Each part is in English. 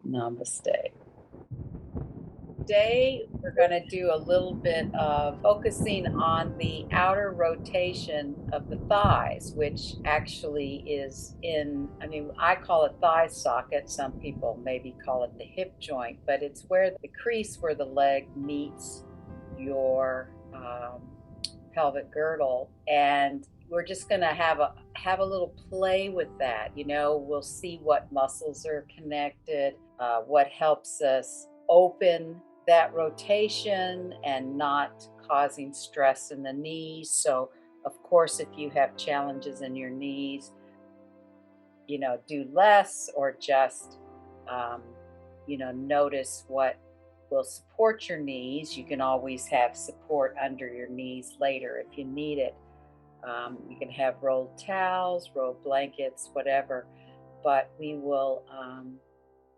Namaste. Today, we're going to do a little bit of focusing on the outer rotation of the thighs, which actually is I call it thigh socket. Some people maybe call it the hip joint, but it's where the crease where the leg meets your pelvic girdle. And we're just going to have a little play with that. We'll see what muscles are connected, what helps us open that rotation and not causing stress in the knees. So, of course, if you have challenges in your knees, do less or just, um, notice what will support your knees. You can always have support under your knees later if you need it. You can have rolled towels, rolled blankets, whatever. But we will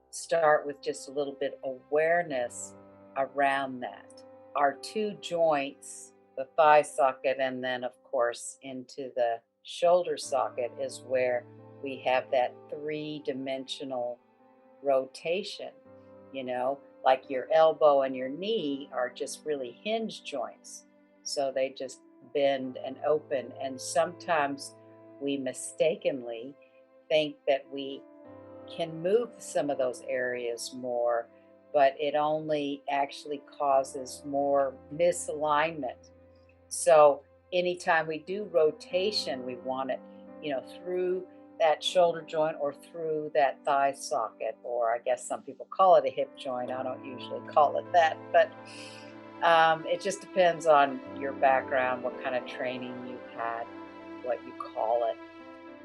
start with just a little bit awareness around that. Our two joints, the thigh socket, and then, of course, into the shoulder socket, is where we have that three-dimensional rotation. Like your elbow and your knee are just really hinge joints. So they just bend and open. And sometimes we mistakenly think that we can move some of those areas more, but it only actually causes more misalignment. So anytime we do rotation, we want it, through that shoulder joint or through that thigh socket, or I guess some people call it a hip joint. I don't usually call it that, but it just depends on your background, what kind of training you've had, what you call it.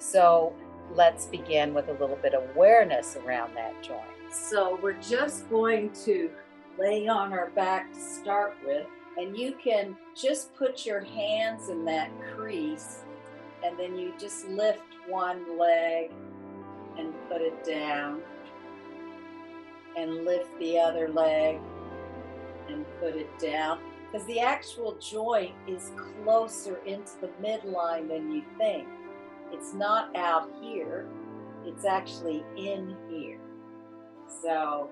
So let's begin with a little bit of awareness around that joint. So we're just going to lay on our back to start with, and you can just put your hands in that crease, and then you just lift one leg and put it down, and lift the other leg and put it down. Because the actual joint is closer into the midline than you think. It's not out here, it's actually in here. So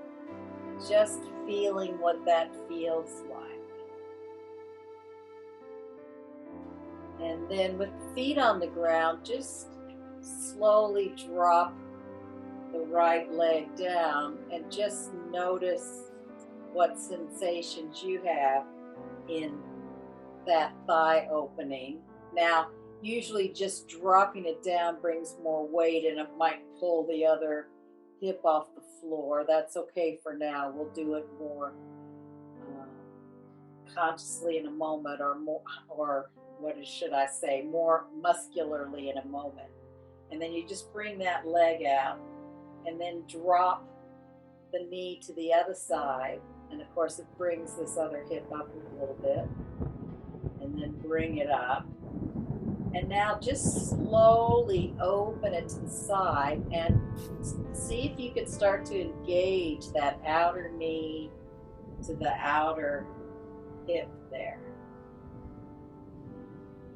just feeling what that feels like. And then with the feet on the ground, just slowly drop the right leg down and just notice what sensations you have in that thigh opening. Now, usually just dropping it down brings more weight and it might pull the other hip off the floor. That's okay for now. We'll do it more consciously in a moment, or more, or should I say, more muscularly in a moment. And then you just bring that leg out and then drop the knee to the other side. And of course, it brings this other hip up a little bit. And then bring it up. And now just slowly open it to the side and see if you can start to engage that outer knee to the outer hip there.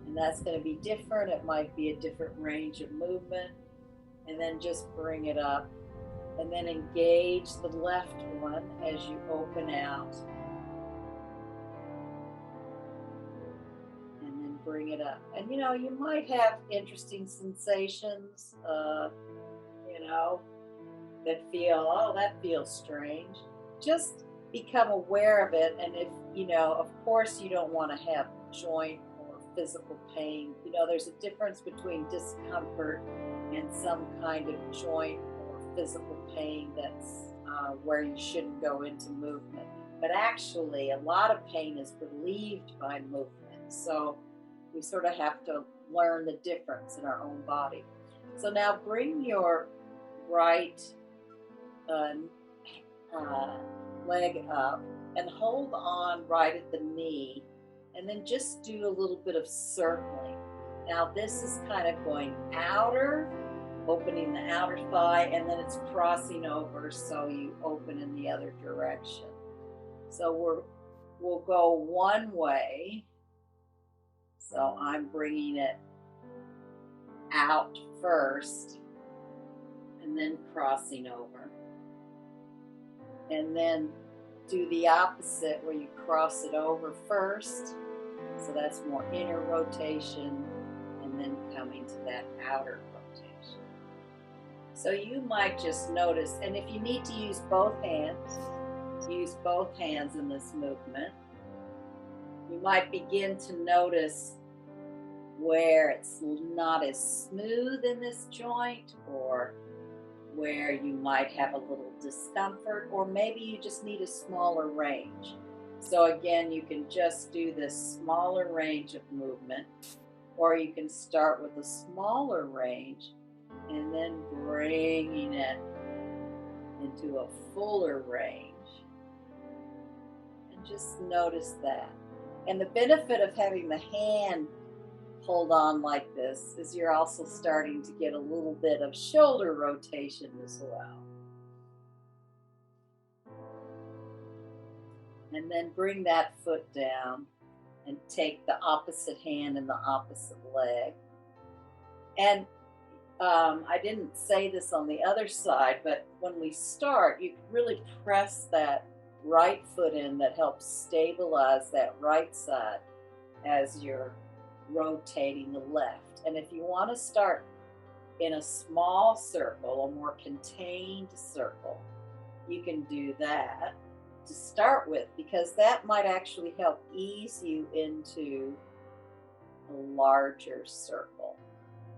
And that's going to be different. It might be a different range of movement. And then just bring it up. And then engage the left one as you open out. And then bring it up. And you might have interesting sensations, that feel, oh, that feels strange. Just become aware of it. And if, of course, you don't want to have joint or physical pain. There's a difference between discomfort and some kind of joint physical pain that's where you shouldn't go into movement. But actually, a lot of pain is relieved by movement. So we sort of have to learn the difference in our own body. So now bring your right leg up and hold on right at the knee, and then just do a little bit of circling. Now this is kind of going outer, opening the outer thigh, and then it's crossing over, so you open in the other direction. So we'll go one way. So I'm bringing it out first and then crossing over. and then do the opposite where you cross it over first. So that's more inner rotation, and then coming to that outer rotation. So you might just notice, and if you need to use both hands, use both hands in this movement. You might begin to notice where it's not as smooth in this joint, or where you might have a little discomfort, or maybe you just need a smaller range. So again, you can just do this smaller range of movement, or you can start with a smaller range and then bringing it into a fuller range. And just notice that. And the benefit of having the hand hold on like this is you're also starting to get a little bit of shoulder rotation as well. And then bring that foot down and take the opposite hand and the opposite leg. And I didn't say this on the other side, but when we start, you really press that right foot in. That helps stabilize that right side as you're rotating the left. And if you want to start in a small circle, a more contained circle, you can do that to start with, because that might actually help ease you into a larger circle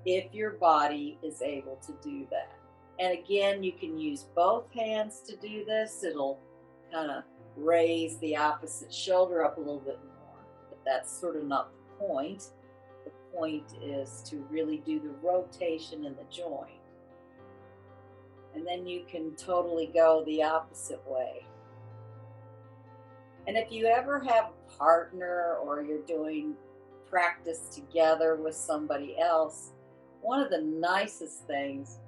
if your body is able to do that. And again, you can use both hands to do this. It'll kind of raise the opposite shoulder up a little bit more, but that's sort of not the point. The point is to really do the rotation in the joint. And then you can totally go the opposite way. And if you ever have a partner, or you're doing practice together with somebody else, one of the nicest things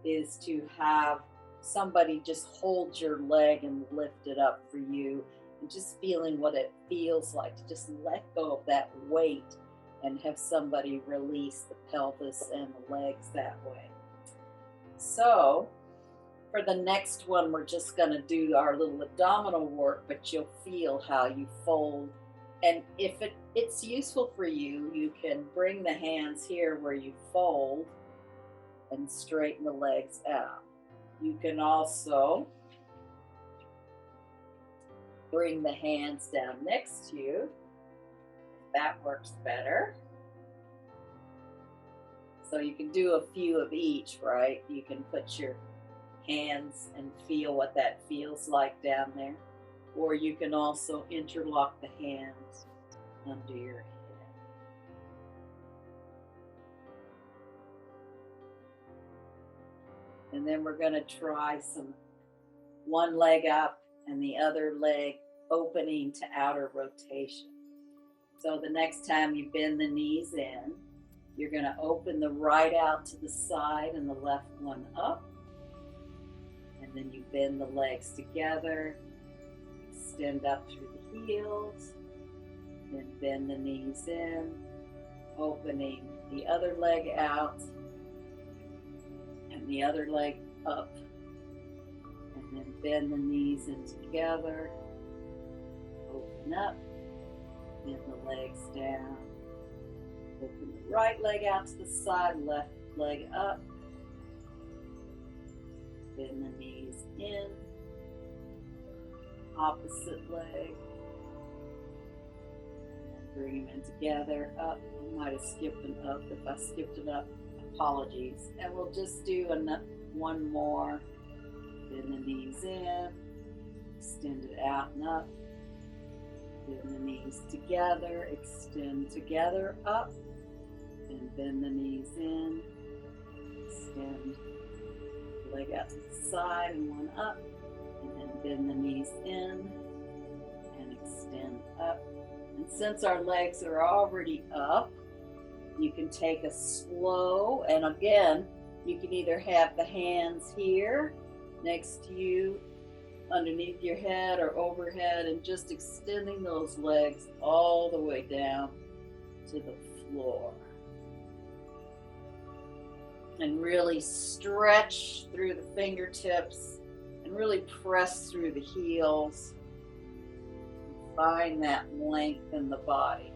is to have somebody just hold your leg and lift it up for you, and just feeling what it feels like to just let go of that weight and have somebody release the pelvis and the legs that way. So for the next one, we're just going to do our little abdominal work, but you'll feel how you fold. And if it's useful for you, you can bring the hands here where you fold and straighten the legs out. You can also bring the hands down next to you. That works better. So you can do a few of each, right? You can put your hands and feel what that feels like down there. Or you can also interlock the hands under your head. And then we're going to try one leg up and the other leg opening to outer rotation. So the next time you bend the knees in, you're going to open the right out to the side and the left one up. And then you bend the legs together, extend up through the heels, then bend the knees in, opening the other leg out and the other leg up, and then bend the knees in together, open up, bend the legs down, open the right leg out to the side, left leg up, bend the knees in, opposite leg, and bring them in together, up. I might have skipped an up. If I skipped an up, apologies. And we'll just do one more. Bend the knees in, extend it out and up, bend the knees together, extend together, up, and bend the knees in, extend the leg out to the side and one up, and then bend the knees in and extend up. And since our legs are already up, you can take a slow, and again, you can either have the hands here next to you, underneath your head or overhead, and just extending those legs all the way down to the floor. And really stretch through the fingertips and really press through the heels. Find that length in the body.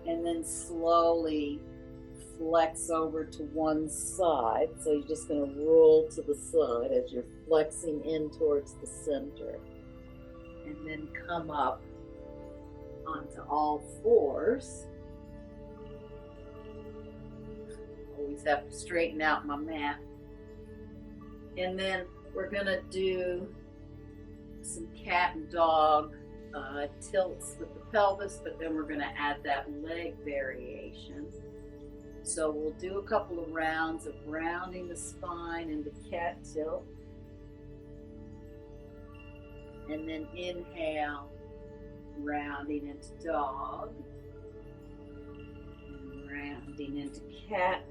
And then slowly flex over to one side. So you're just going to roll to the side as you're flexing in towards the center. And then come up onto all fours. Always have to straighten out my mat. And then we're going to do some cat and dog tilts with the pelvis, but then we're going to add that leg variation. So we'll do a couple of rounds of rounding the spine into cat tilt. And then inhale, rounding into dog. And rounding into cat.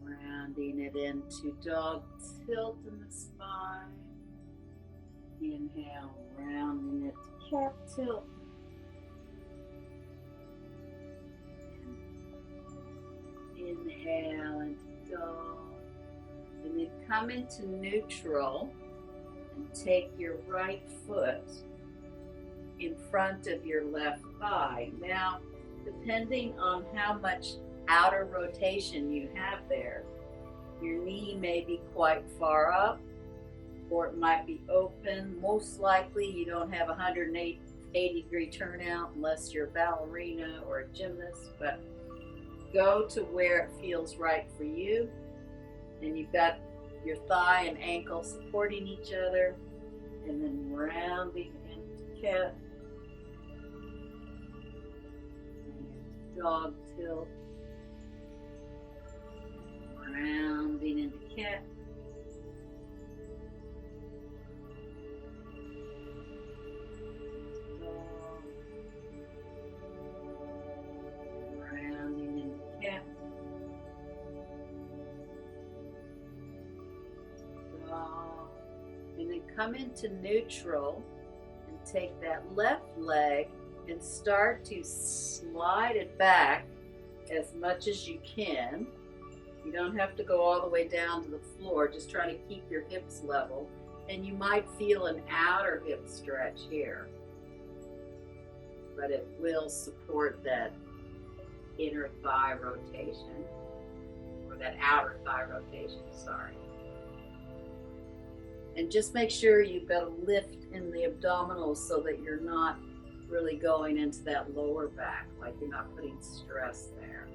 Rounding it into dog tilt in the spine. Inhale, rounding it to cat tilt. Inhale into dog. And then come into neutral and take your right foot in front of your left thigh. Now, depending on how much outer rotation you have there, your knee may be quite far up, or it might be open. Most likely you don't have a 180-degree turnout unless you're a ballerina or a gymnast, but go to where it feels right for you. And you've got your thigh and ankle supporting each other, and then rounding into cat, and dog tilt, rounding into cat, dog, rounding into cat, dog, and then come into neutral and take that left leg and start to slide it back as much as you can. You don't have to go all the way down to the floor, just try to keep your hips level. And you might feel an outer hip stretch here, but it will support that inner thigh rotation, or that outer thigh rotation, sorry. And just make sure you've got a lift in the abdominals so that you're not really going into that lower back, like you're not putting stress there.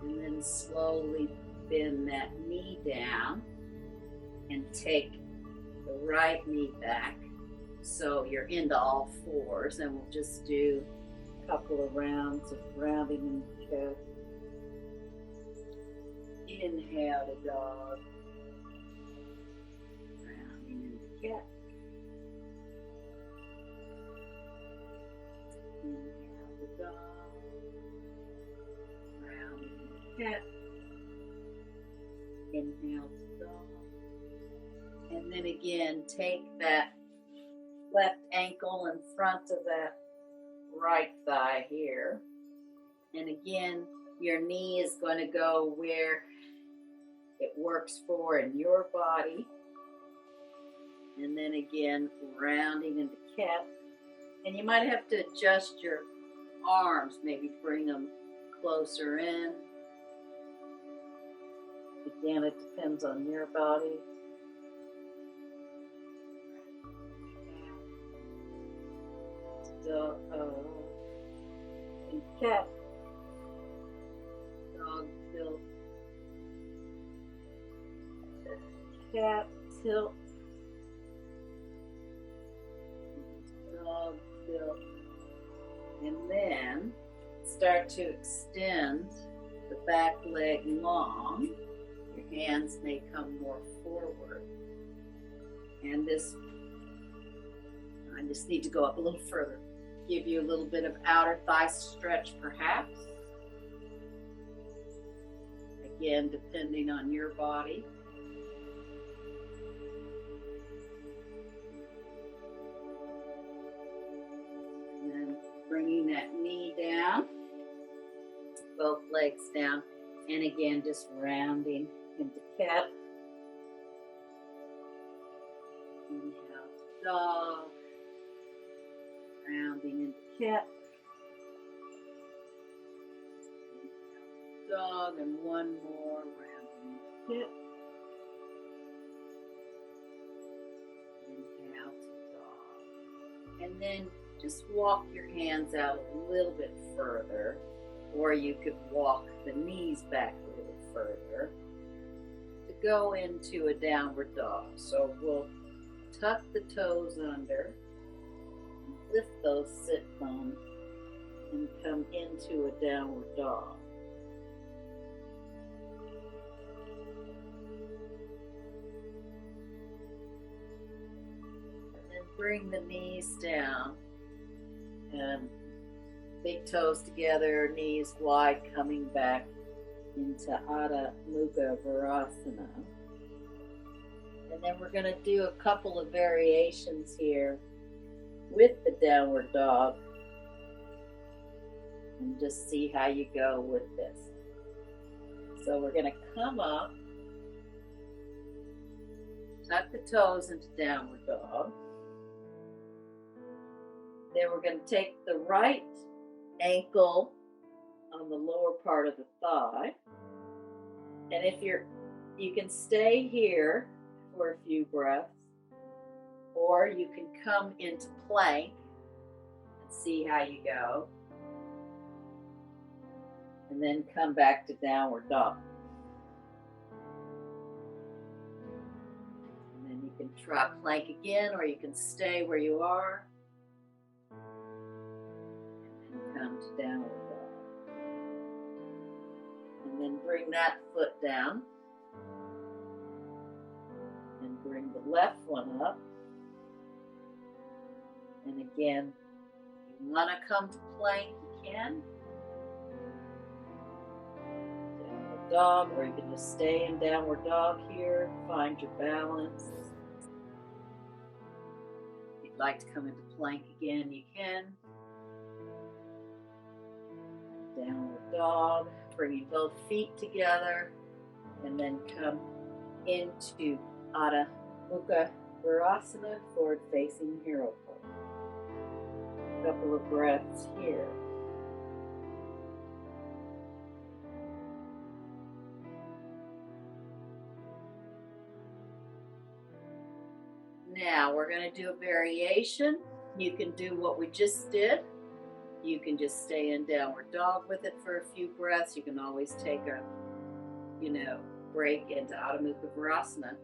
And then slowly bend that knee down and take the right knee back so you're into all fours. And we'll just do a couple of rounds of rounding in the cat. Inhale to dog, rounding in the cat. Inhale to dog, rounding in the cat. Inhale to dog. And then again, take that left ankle in front of that right thigh here. And again, your knee is going to go where it works for in your body. And then again, rounding into cat. And you might have to adjust your arms, maybe bring them closer in. Again, it depends on your body. So, and cat, dog tilt, cat tilt, dog tilt, and then start to extend the back leg long. Your hands may come more forward, and this, I just need to go up a little further. Give you a little bit of outer thigh stretch perhaps. Again, depending on your body. legs down. And again, just rounding into cat. Inhale to dog. Rounding into cat. Inhale to dog, and one more, rounding into cat. Inhale to dog. And then just walk your hands out a little bit further, or you could walk the knees back a little further to go into a downward dog. So we'll tuck the toes under, lift those sit bones, and come into a downward dog. And then bring the knees down. And big toes together, knees wide, coming back into Adho Mukha Virasana. And then we're going to do a couple of variations here with the downward dog. And just see how you go with this. So we're going to come up, tuck the toes into downward dog. Then we're going to take the right ankle on the lower part of the thigh. And if you can stay here for a few breaths, or you can come into plank and see how you go. And then come back to downward dog. And then you can try plank again, or you can stay where you are. Come to downward dog. And then bring that foot down. And bring the left one up. And again, if you want to come to plank, you can. Downward dog, or you can just stay in downward dog here. Find your balance. If you'd like to come into plank again, you can. Downward dog, bringing both feet together, and then come into Adho Mukha Virasana, forward facing hero pose. A couple of breaths here. Now we're going to do a variation. You can do what we just did. You can just stay in downward dog with it for a few breaths. You can always take a, break into Adho Mukha Virasana.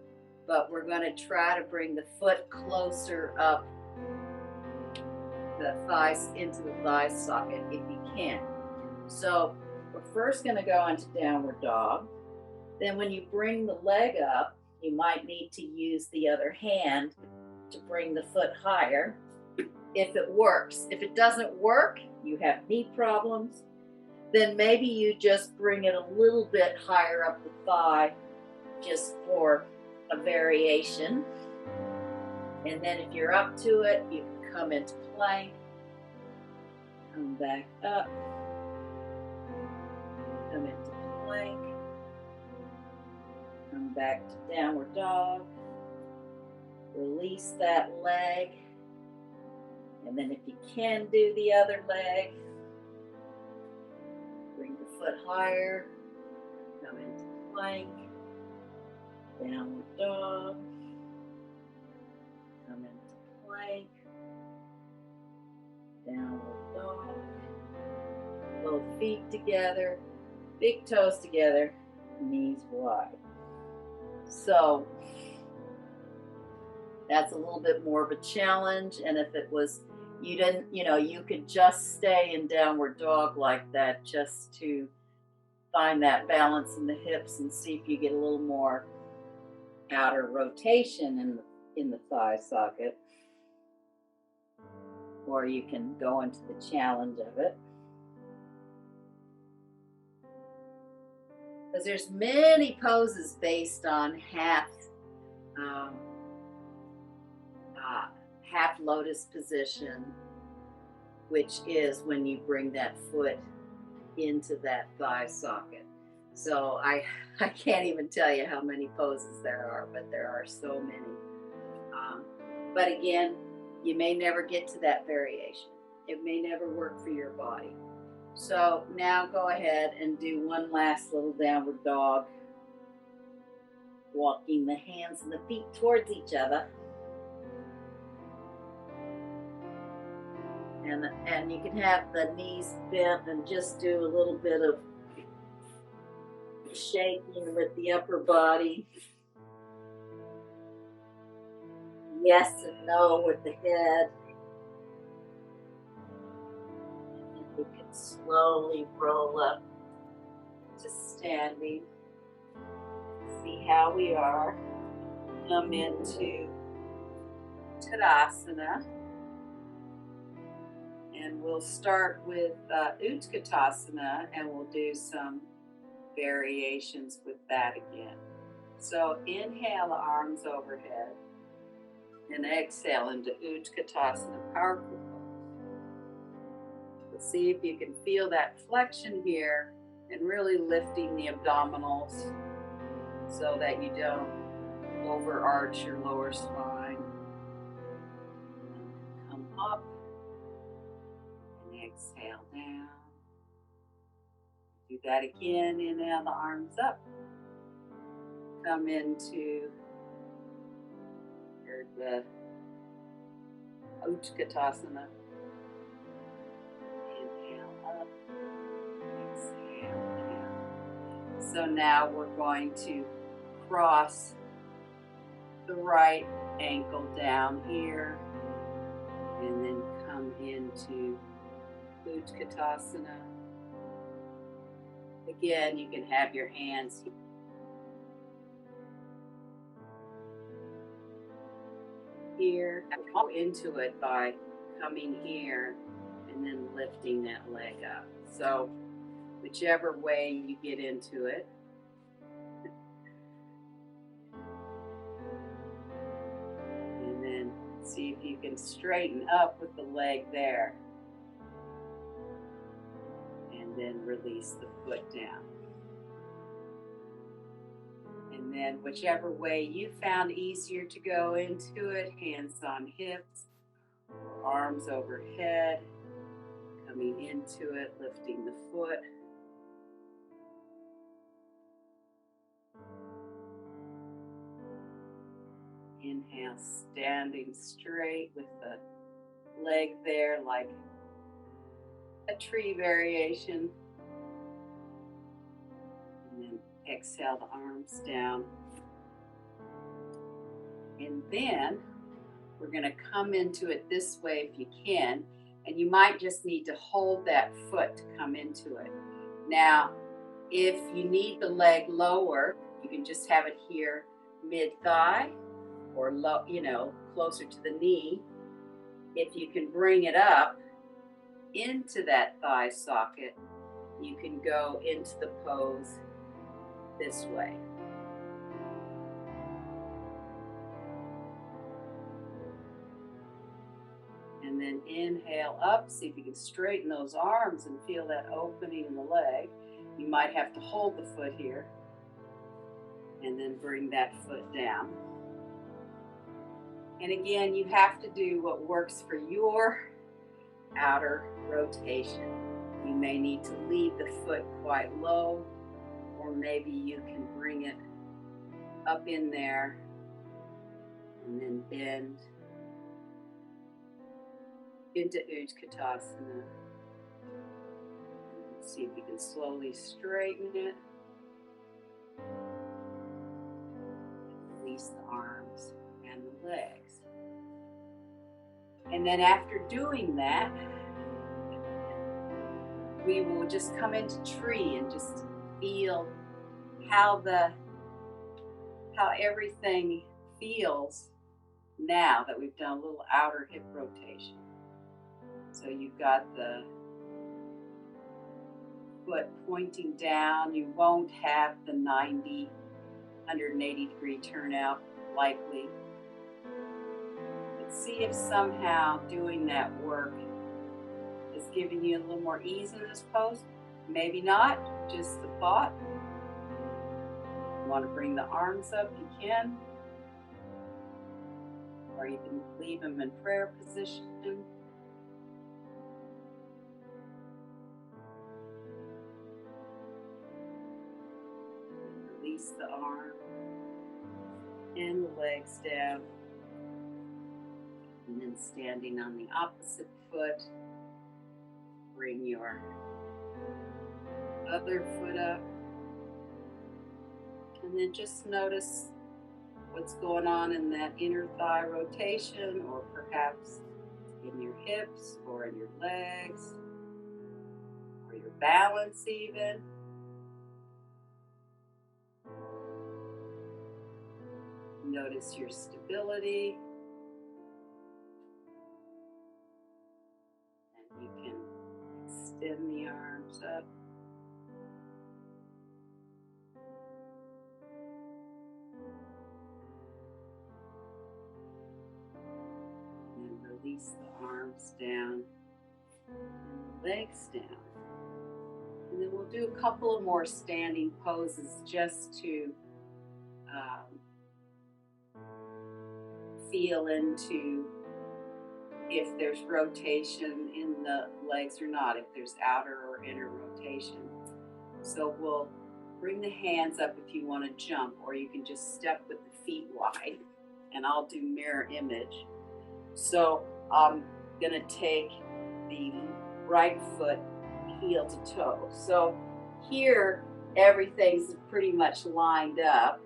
But we're going to try to bring the foot closer up the thighs, into the thigh socket if you can. So we're first going to go into downward dog. Then when you bring the leg up, you might need to use the other hand to bring the foot higher. If it works. If it doesn't work, you have knee problems, then maybe you just bring it a little bit higher up the thigh just for a variation. And then if you're up to it, you can come into plank, come back up, come into plank, come back to downward dog, release that leg. And then if you can do the other leg, bring the foot higher, come into plank, downward dog, come into plank, downward dog, both feet together, big toes together, knees wide. So that's a little bit more of a challenge, and if it was you didn't, you could just stay in downward dog like that just to find that balance in the hips and see if you get a little more outer rotation in the thigh socket. Or you can go into the challenge of it. Because there's many poses based on half lotus position, which is when you bring that foot into that thigh socket. So I can't even tell you how many poses there are, but there are so many. But again, you may never get to that variation. It may never work for your body. So now go ahead and do one last little downward dog, walking the hands and the feet towards each other. And you can have the knees bent and just do a little bit of shaking with the upper body. Yes and no with the head. And you can slowly roll up to standing. See how we are. Come into Tadasana. And we'll start with Utkatasana, and we'll do some variations with that again. So inhale, arms overhead, and exhale into Utkatasana, powerful pose. See if you can feel that flexion here and really lifting the abdominals so that you don't overarch your lower spine. Come up. Exhale down. Do that again. Inhale the arms up. Come into the Utkatasana. Inhale up. Exhale down. So now we're going to cross the right ankle down here and then come into Utkatasana. Again, you can have your hands here. Go into it by coming here and then lifting that leg up. So whichever way you get into it. And then see if you can straighten up with the leg there. Then release the foot down. And then whichever way you found easier to go into it, hands on hips, arms overhead, coming into it, lifting the foot. Inhale, standing straight with the leg there like a tree variation. And then exhale the arms down. And then we're going to come into it this way if you can. And you might just need to hold that foot to come into it. Now, if you need the leg lower, you can just have it here mid-thigh or low, closer to the knee. If you can bring it up into that thigh socket, you can go into the pose this way. And then inhale up, see if you can straighten those arms and feel that opening in the leg. You might have to hold the foot here and then bring that foot down. And again, you have to do what works for your outer rotation. You may need to leave the foot quite low, or maybe you can bring it up in there and then bend into Utkatasana. See if you can slowly straighten it. Release the arms and the legs. And then after doing that, we will just come into tree and just feel how everything feels now that we've done a little outer hip rotation. So you've got the foot pointing down. You won't have the 180 degree turnout likely. But see if somehow doing that work is giving you a little more ease in this pose. Maybe not, just the thought. You want to bring the arms up, you can. Or you can leave them in prayer position. Release the arm and the legs down. And then standing on the opposite foot, bring your other foot up. And then just notice what's going on in that inner thigh rotation, or perhaps in your hips or in your legs, or your balance even. Notice your stability. And you can extend the arms up. And release the arms down and the legs down. And then we'll do a couple of more standing poses just to feel into if there's rotation in the legs or not, if there's outer or inner rotation. So we'll bring the hands up if you want to jump, or you can just step with the feet wide, and I'll do mirror image. So I'm gonna take the right foot heel to toe. So here everything's pretty much lined up,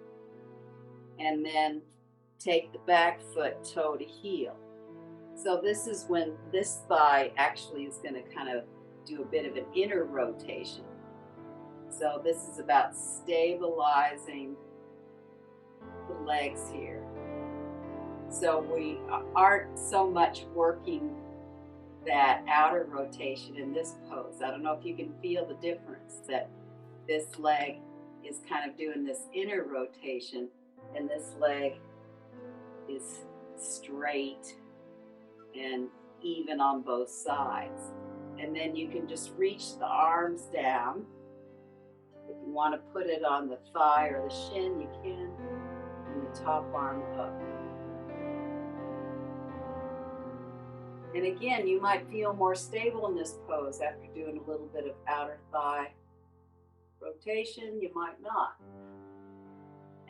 and then take the back foot toe to heel. So this is when this thigh actually is going to kind of do a bit of an inner rotation. So this is about stabilizing the legs here. So we aren't so much working that outer rotation in this pose. I don't know if you can feel the difference, that this leg is kind of doing this inner rotation and this leg is straight and even on both sides. And then you can just reach the arms down. If you want to put it on the thigh or the shin, you can, and the top arm up. And again, you might feel more stable in this pose after doing a little bit of outer thigh rotation. You might not.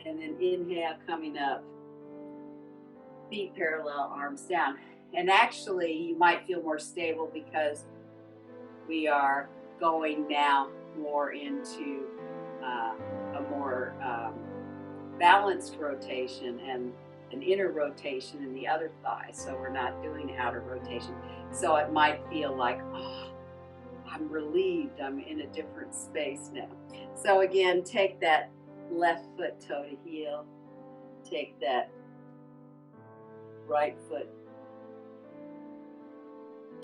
And then inhale, coming up. Feet parallel, arms down. And actually, you might feel more stable because we are going now more into a more balanced rotation and an inner rotation in the other thigh. So we're not doing outer rotation. So it might feel like, oh, I'm relieved. I'm in a different space now. So again, take that left foot toe to heel. Take that right foot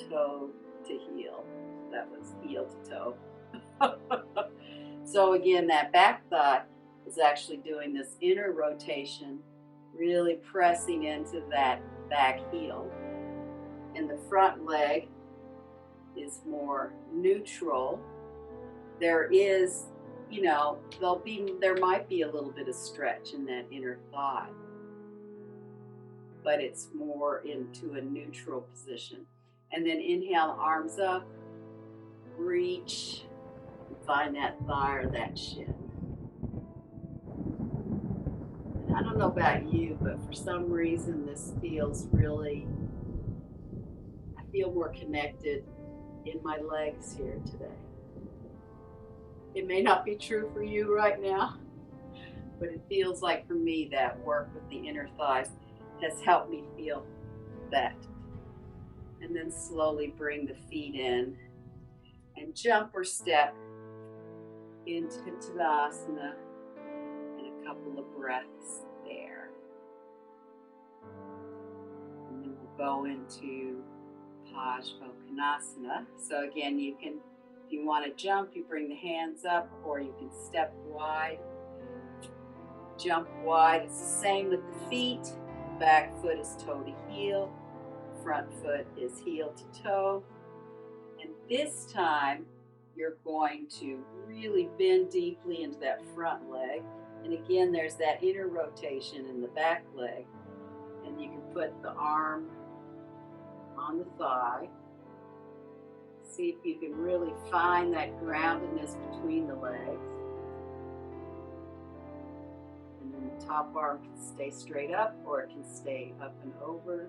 toe to heel. That was heel to toe. So again, that back thigh is actually doing this inner rotation, really pressing into that back heel. And the front leg is more neutral. There is, you know, there might be a little bit of stretch in that inner thigh, but it's more into a neutral position. And then inhale, arms up, reach, and find that thigh or that shin. And I don't know about you, but for some reason this feels really, I feel more connected in my legs here today. It may not be true for you right now, but it feels like for me that work with the inner thighs has helped me feel that. And then slowly bring the feet in and jump or step into Tadasana, and a couple of breaths there. And then we'll go into Parsvakonasana. So again, you can, if you want to jump, you bring the hands up, or you can step wide, jump wide. It's the same with the feet. Back foot is toe to heel. Front foot is heel to toe. And this time, you're going to really bend deeply into that front leg. And again, there's that inner rotation in the back leg. And you can put the arm on the thigh. See if you can really find that groundedness between the legs. And then the top arm can stay straight up, or it can stay up and over.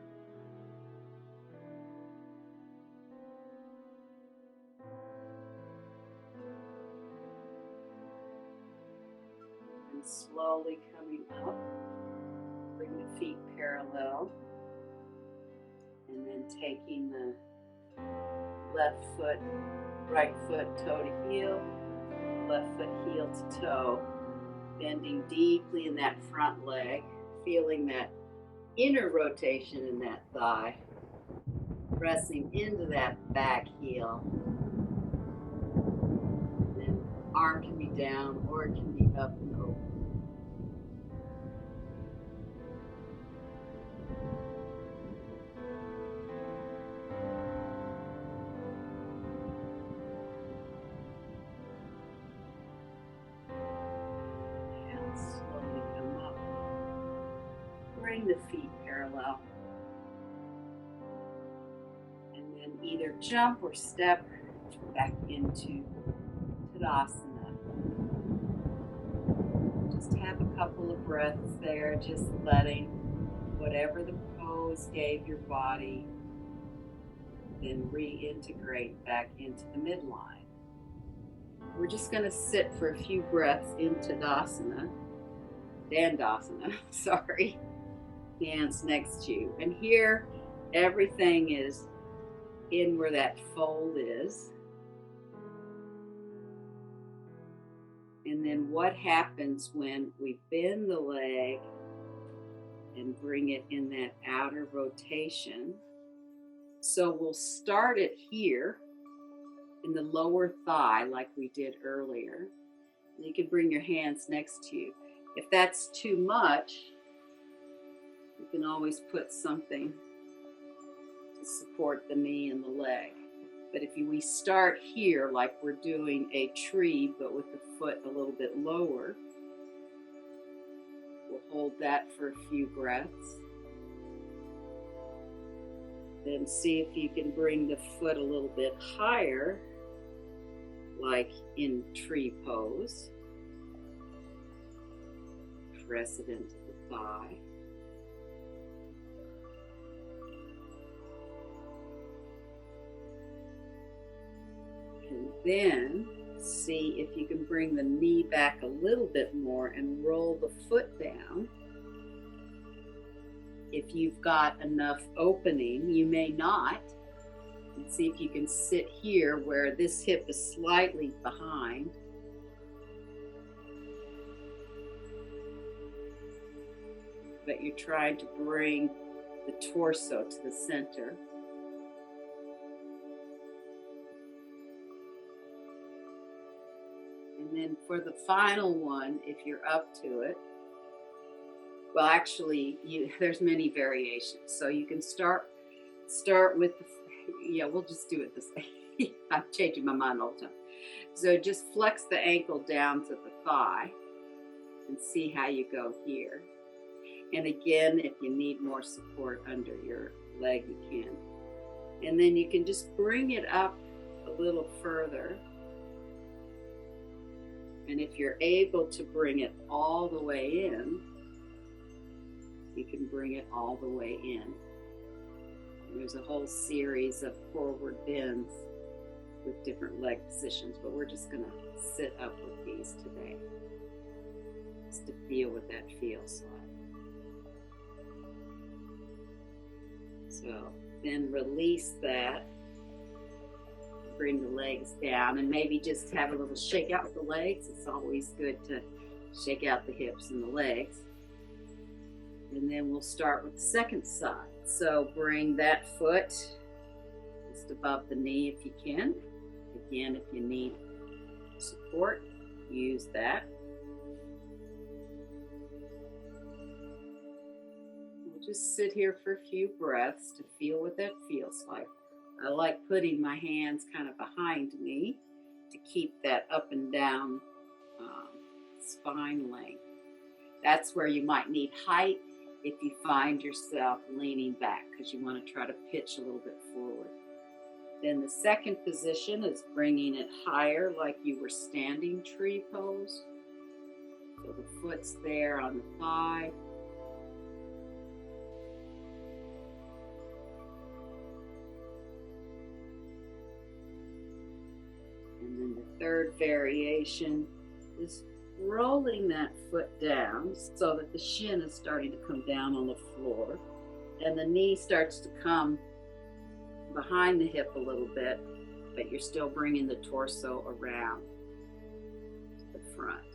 And slowly coming up, bring the feet parallel. And then taking the left foot, right foot toe to heel, left foot heel to toe, bending deeply in that front leg, feeling that inner rotation in that thigh, pressing into that back heel. And then arm can be down or it can be up and over. Slowly come up. Bring the feet parallel. And then either jump or step back into Tadasana. Just have a couple of breaths there, just letting whatever the pose gave your body then reintegrate back into the midline. We're just going to sit for a few breaths in Tadasana, Dandasana, sorry, hands next to you. And here, everything is in where that fold is. And then what happens when we bend the leg and bring it in that outer rotation? So we'll start it here in the lower thigh like we did earlier. You can bring your hands next to you. If that's too much, you can always put something to support the knee and the leg. But if we start here like we're doing a tree but with the foot a little bit lower, we'll hold that for a few breaths. Then see if you can bring the foot a little bit higher, like in tree pose. Press it into the thigh. And then see if you can bring the knee back a little bit more and roll the foot down. If you've got enough opening, you may not. And see if you can sit here where this hip is slightly behind. But you're trying to bring the torso to the center. And then for the final one, if you're up to it, well, actually, there's many variations. So you can start with we'll just do it this way. I'm changing my mind all the time. So just flex the ankle down to the thigh and see how you go here. And again, if you need more support under your leg, you can. And then you can just bring it up a little further. And if you're able to bring it all the way in, you can bring it all the way in. There's a whole series of forward bends with different leg positions, but we're just going to sit up with these today, just to feel what that feels like. So then release that, bring the legs down, and maybe just have a little shake out with the legs. It's always good to shake out the hips and the legs. And then we'll start with the second side. So bring that foot just above the knee if you can. Again, if you need support, use that. We'll just sit here for a few breaths to feel what that feels like. I like putting my hands kind of behind me to keep that up and down spine length. That's where you might need height if you find yourself leaning back, because you want to try to pitch a little bit forward. Then the second position is bringing it higher like you were standing tree pose. So the foot's there on the thigh. And then the third variation is rolling that foot down so that the shin is starting to come down on the floor, and the knee starts to come behind the hip a little bit, but you're still bringing the torso around the front.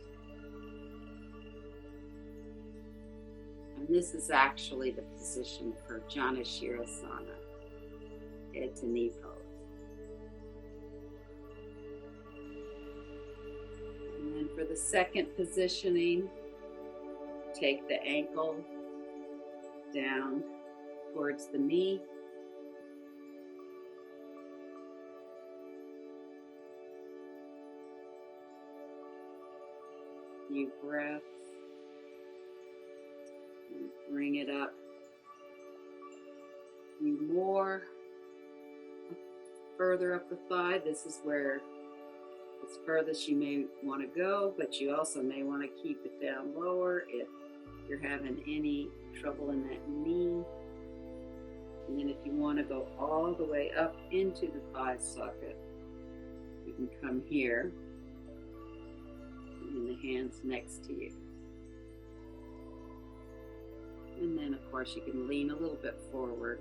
And this is actually the position for Janusirasana, head to knee pose. And then for the second positioning, take the ankle down towards the knee. Few breaths. And bring it up. Few more. Further up the thigh. This is where it's furthest you may want to go, but you also may want to keep it down lower if you're having any trouble in that knee. And then if you want to go all the way up into the thigh socket, you can come here, and the hands next to you. And then of course you can lean a little bit forward,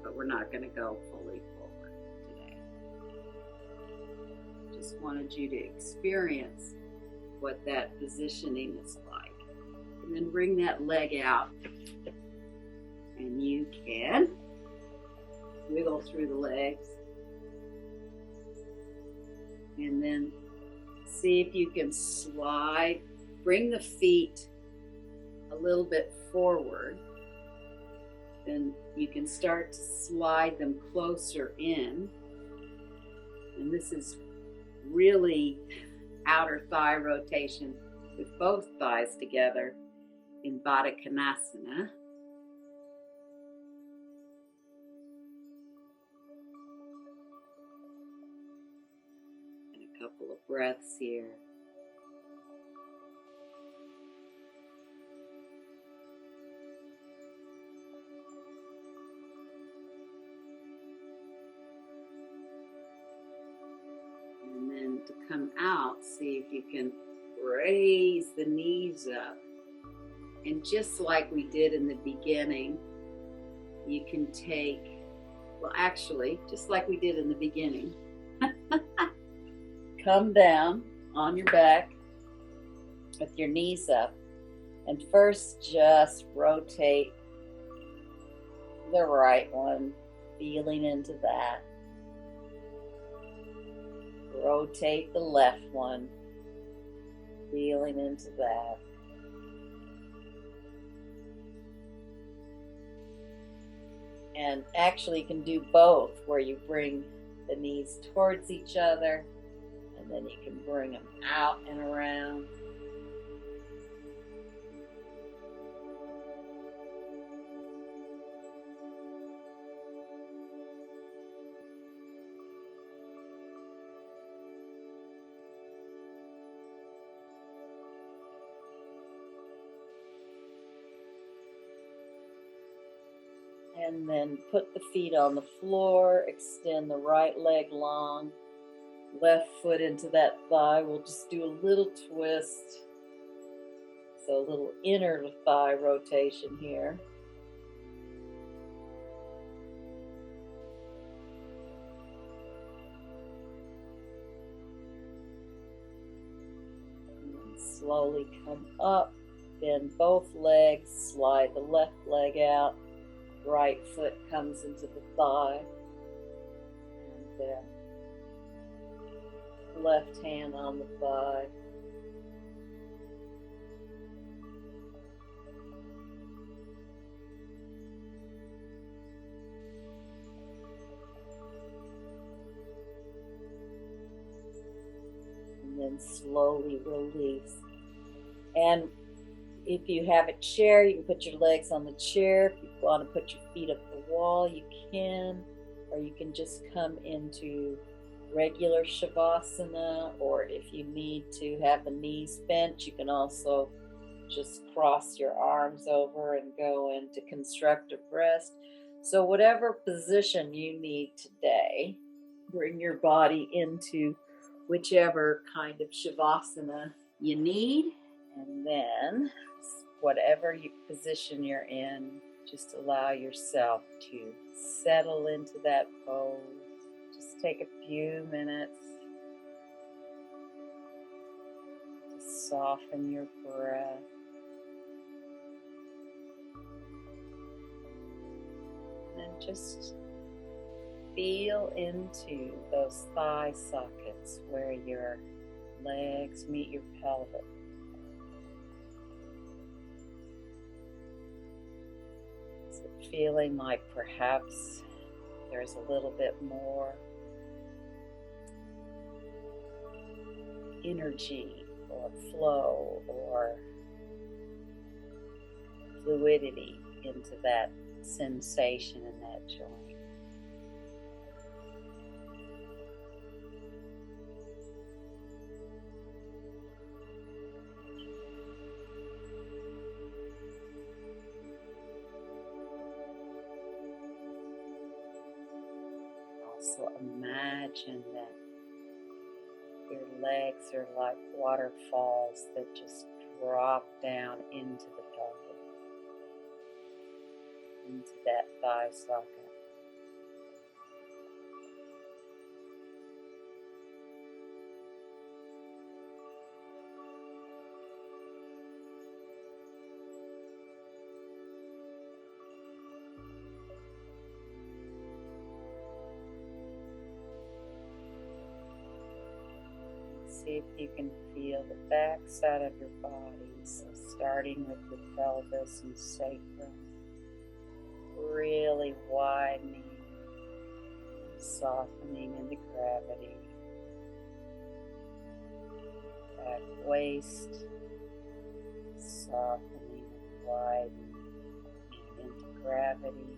but we're not going to go fully forward today. Just wanted you to experience what that positioning is like. And then bring that leg out, and you can wiggle through the legs, and then see if you can slide, bring the feet a little bit forward. Then you can start to slide them closer in. And this is really outer thigh rotation with both thighs together in Baddha Konasana. And a couple of breaths here. And then to come out, see if you can raise the knees up. And just like we did in the beginning, you can take, well actually, just like we did in the beginning, come down on your back with your knees up, and first just rotate the right one, feeling into that. Rotate the left one, feeling into that. And actually you can do both, where you bring the knees towards each other, and then you can bring them out and around. And then put the feet on the floor, extend the right leg long, left foot into that thigh. We'll just do a little twist. So a little inner thigh rotation here. And then slowly come up, bend both legs, slide the left leg out. Right foot comes into the thigh, and then left hand on the thigh. and then slowly release. And if you have a chair, you can put your legs on the chair. If you want to put your feet up the wall, you can. Or you can just come into regular Shavasana. Or if you need to have the knees bent, you can also just cross your arms over and go into constructive rest. So whatever position you need today, bring your body into whichever kind of Shavasana you need. And then whatever position you're in, just allow yourself to settle into that pose. Just take a few minutes to soften your breath. And just feel into those thigh sockets where your legs meet your pelvis. Is it feeling like perhaps there's a little bit more energy or flow or fluidity into that sensation in that joint? Also imagine that your legs are like waterfalls that just drop down into the pelvis, into that thigh socket. See if you can feel the back side of your body, so starting with the pelvis and sacrum, really widening, softening into gravity. Back waist, softening and widening into gravity.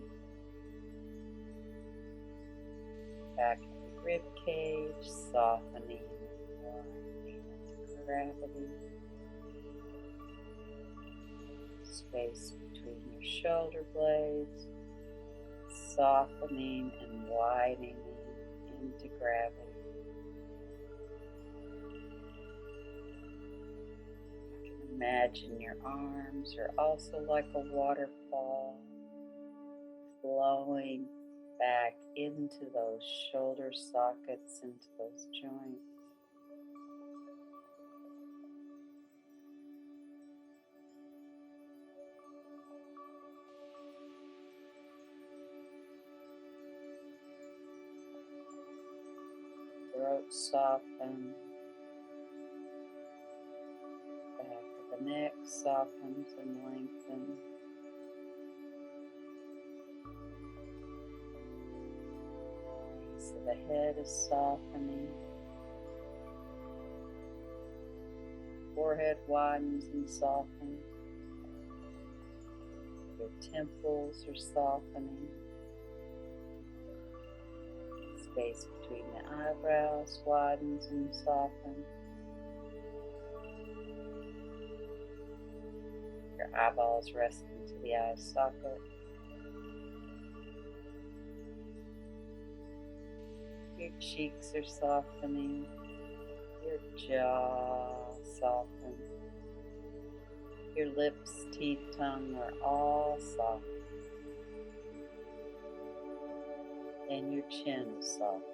Back in the rib cage, softening and widening into gravity. Space between your shoulder blades, softening and widening into gravity. You can imagine your arms are also like a waterfall, flowing back into those shoulder sockets, into those joints. Throat soften, back of the neck softens and lengthens. Base of the head is softening. Forehead widens and softens. Your temples are softening. Space between the eyebrows widens and softens. Your eyeballs rest into the eye socket. Your cheeks are softening. Your jaw softens. Your lips, teeth, tongue are all soft. And your chin is softened.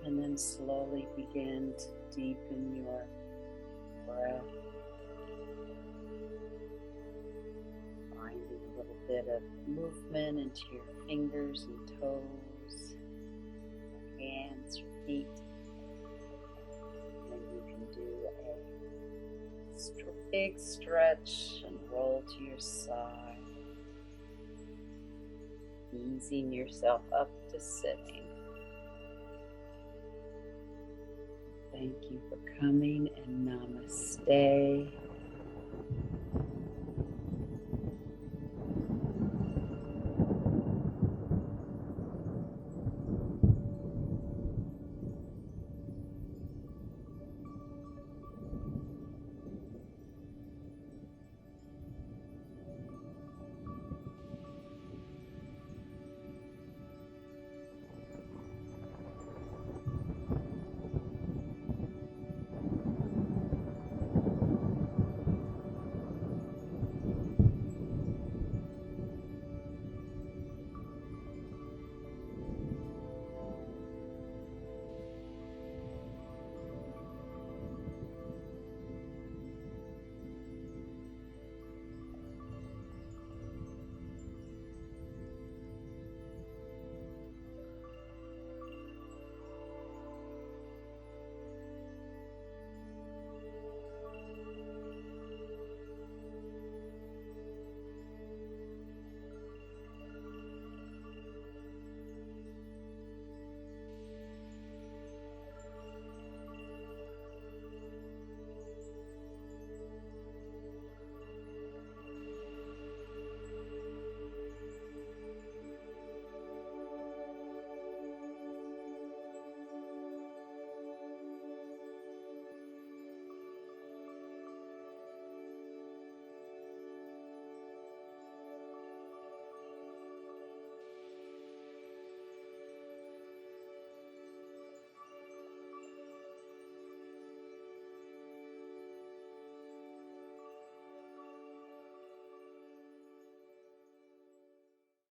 And then slowly begin to deepen your breath, finding a little bit of movement into your fingers and toes, your hands, your feet. And then you can do a big stretch and roll to your side, easing yourself up to sitting. Thank you for coming, and namaste.